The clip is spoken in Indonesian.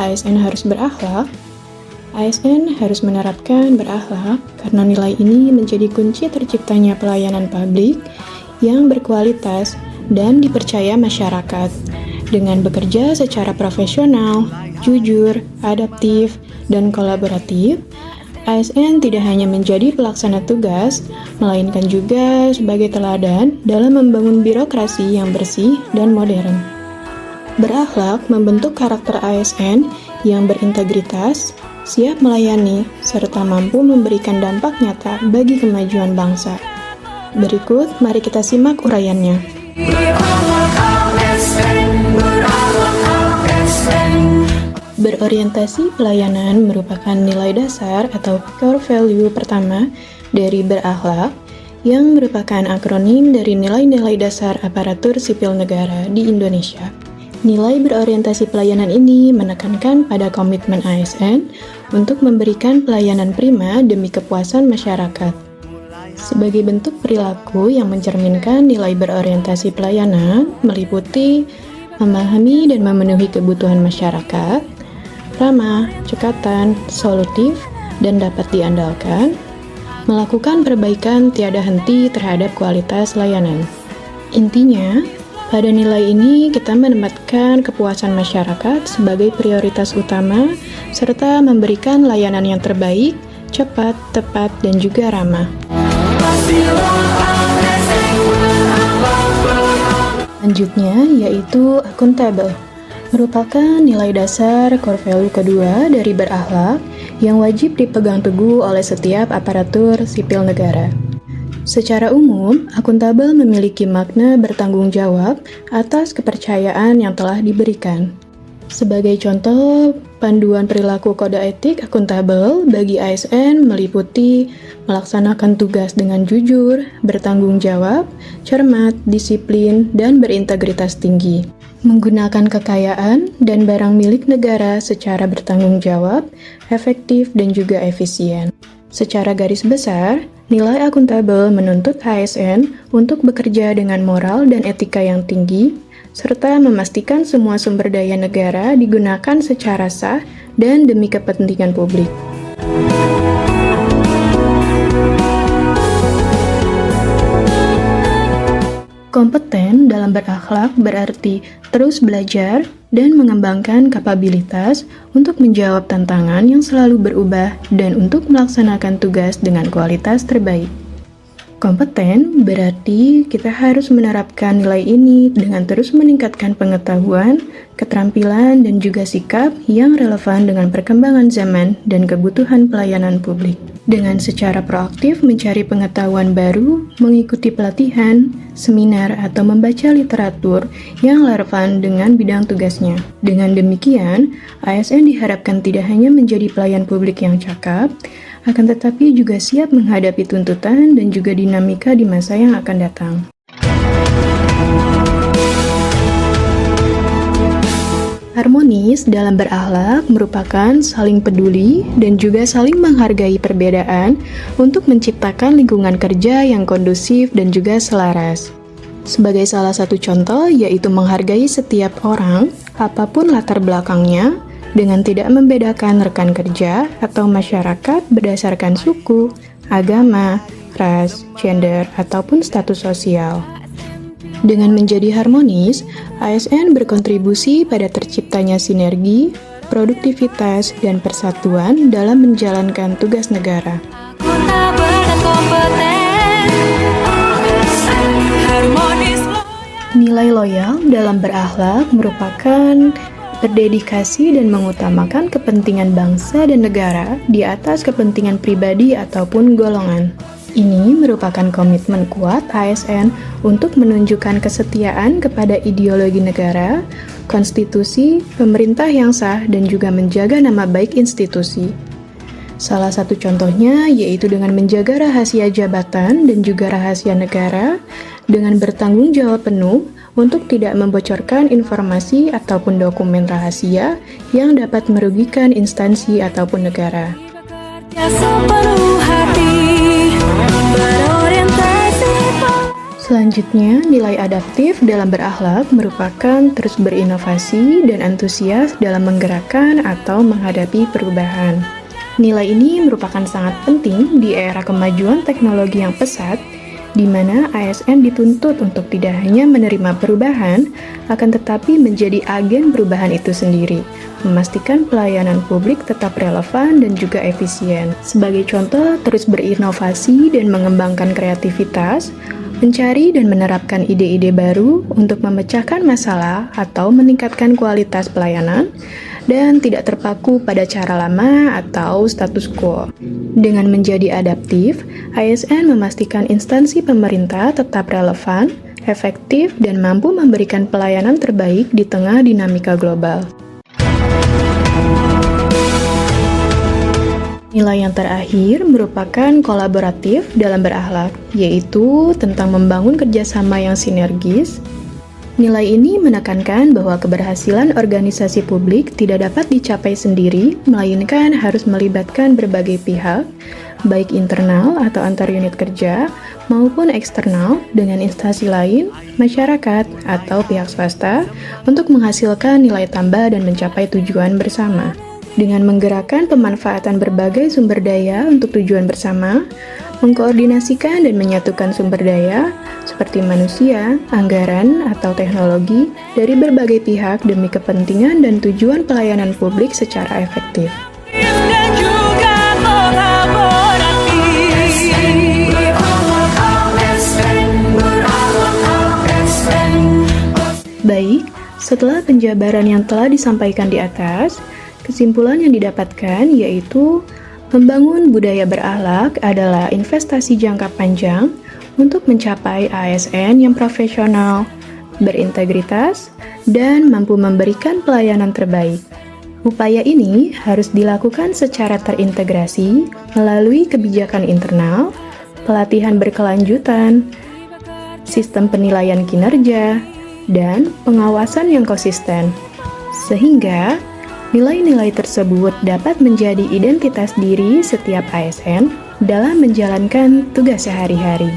ASN harus berakhlak? ASN harus menerapkan berakhlak karena nilai ini menjadi kunci terciptanya pelayanan publik yang berkualitas dan dipercaya masyarakat. Dengan bekerja secara profesional, jujur, adaptif, dan kolaboratif, ASN tidak hanya menjadi pelaksana tugas, melainkan juga sebagai teladan dalam membangun birokrasi yang bersih dan modern. Berakhlak membentuk karakter ASN yang berintegritas, siap melayani, serta mampu memberikan dampak nyata bagi kemajuan bangsa. Berikut, mari kita simak uraiannya. Berorientasi pelayanan merupakan nilai dasar atau core value pertama dari berakhlak, yang merupakan akronim dari nilai-nilai dasar aparatur sipil negara di Indonesia. Nilai berorientasi pelayanan ini menekankan pada komitmen ASN untuk memberikan pelayanan prima demi kepuasan masyarakat. Sebagai bentuk perilaku yang mencerminkan nilai berorientasi pelayanan meliputi memahami dan memenuhi kebutuhan masyarakat, ramah, cekatan, solutif, dan dapat diandalkan, melakukan perbaikan tiada henti terhadap kualitas layanan. Intinya, pada nilai ini kita menempatkan kepuasan masyarakat sebagai prioritas utama serta memberikan layanan yang terbaik, cepat, tepat, dan juga ramah. Selanjutnya yaitu akuntabel, merupakan nilai dasar core value kedua dari berakhlak yang wajib dipegang teguh oleh setiap aparatur sipil negara. Secara umum, akuntabel memiliki makna bertanggung jawab atas kepercayaan yang telah diberikan. Sebagai contoh, panduan perilaku kode etik akuntabel bagi ASN meliputi melaksanakan tugas dengan jujur, bertanggung jawab, cermat, disiplin, dan berintegritas tinggi. Menggunakan kekayaan dan barang milik negara secara bertanggung jawab, efektif, dan juga efisien. Secara garis besar, nilai akuntabel menuntut ASN untuk bekerja dengan moral dan etika yang tinggi, serta memastikan semua sumber daya negara digunakan secara sah dan demi kepentingan publik. Kompeten dalam berakhlak berarti terus belajar dan mengembangkan kapabilitas untuk menjawab tantangan yang selalu berubah dan untuk melaksanakan tugas dengan kualitas terbaik. Kompeten berarti kita harus menerapkan nilai ini dengan terus meningkatkan pengetahuan, keterampilan, dan juga sikap yang relevan dengan perkembangan zaman dan kebutuhan pelayanan publik. Dengan secara proaktif mencari pengetahuan baru, mengikuti pelatihan, seminar, atau membaca literatur yang relevan dengan bidang tugasnya. Dengan demikian, ASN diharapkan tidak hanya menjadi pelayan publik yang cakap, akan tetapi juga siap menghadapi tuntutan dan juga dinamika di masa yang akan datang. Harmonis dalam berakhlak merupakan saling peduli dan juga saling menghargai perbedaan untuk menciptakan lingkungan kerja yang kondusif dan juga selaras. Sebagai salah satu contoh, yaitu menghargai setiap orang, apapun latar belakangnya, dengan tidak membedakan rekan kerja atau masyarakat berdasarkan suku, agama, ras, gender, ataupun status sosial. Dengan menjadi harmonis, ASN berkontribusi pada terciptanya sinergi, produktivitas, dan persatuan dalam menjalankan tugas negara. Nilai loyal dalam berakhlak merupakan berdedikasi dan mengutamakan kepentingan bangsa dan negara di atas kepentingan pribadi ataupun golongan. Ini merupakan komitmen kuat ASN untuk menunjukkan kesetiaan kepada ideologi negara, konstitusi, pemerintah yang sah, dan juga menjaga nama baik institusi. Salah satu contohnya yaitu dengan menjaga rahasia jabatan dan juga rahasia negara dengan bertanggung jawab penuh untuk tidak membocorkan informasi ataupun dokumen rahasia yang dapat merugikan instansi ataupun negara. Selanjutnya, nilai adaptif dalam berakhlak merupakan terus berinovasi dan antusias dalam menggerakkan atau menghadapi perubahan. Nilai ini merupakan sangat penting di era kemajuan teknologi yang pesat, di mana ASN dituntut untuk tidak hanya menerima perubahan, akan tetapi menjadi agen perubahan itu sendiri, memastikan pelayanan publik tetap relevan dan juga efisien. Sebagai contoh, terus berinovasi dan mengembangkan kreativitas, mencari dan menerapkan ide-ide baru untuk memecahkan masalah atau meningkatkan kualitas pelayanan, dan tidak terpaku pada cara lama atau status quo. Dengan menjadi adaptif, ASN memastikan instansi pemerintah tetap relevan, efektif, dan mampu memberikan pelayanan terbaik di tengah dinamika global. Nilai yang terakhir merupakan kolaboratif dalam berakhlak, yaitu tentang membangun kerjasama yang sinergis. Nilai ini menekankan bahwa keberhasilan organisasi publik tidak dapat dicapai sendiri, melainkan harus melibatkan berbagai pihak, baik internal atau antar unit kerja, maupun eksternal dengan instansi lain, masyarakat, atau pihak swasta, untuk menghasilkan nilai tambah dan mencapai tujuan bersama. Dengan menggerakkan pemanfaatan berbagai sumber daya untuk tujuan bersama, mengkoordinasikan dan menyatukan sumber daya seperti manusia, anggaran, atau teknologi dari berbagai pihak demi kepentingan dan tujuan pelayanan publik secara efektif. Baik, setelah penjabaran yang telah disampaikan di atas, kesimpulan yang didapatkan yaitu membangun budaya berakhlak adalah investasi jangka panjang untuk mencapai ASN yang profesional, berintegritas, dan mampu memberikan pelayanan terbaik. Upaya ini harus dilakukan secara terintegrasi melalui kebijakan internal, pelatihan berkelanjutan, sistem penilaian kinerja, dan pengawasan yang konsisten. Sehingga nilai-nilai tersebut dapat menjadi identitas diri setiap ASN dalam menjalankan tugas sehari-hari.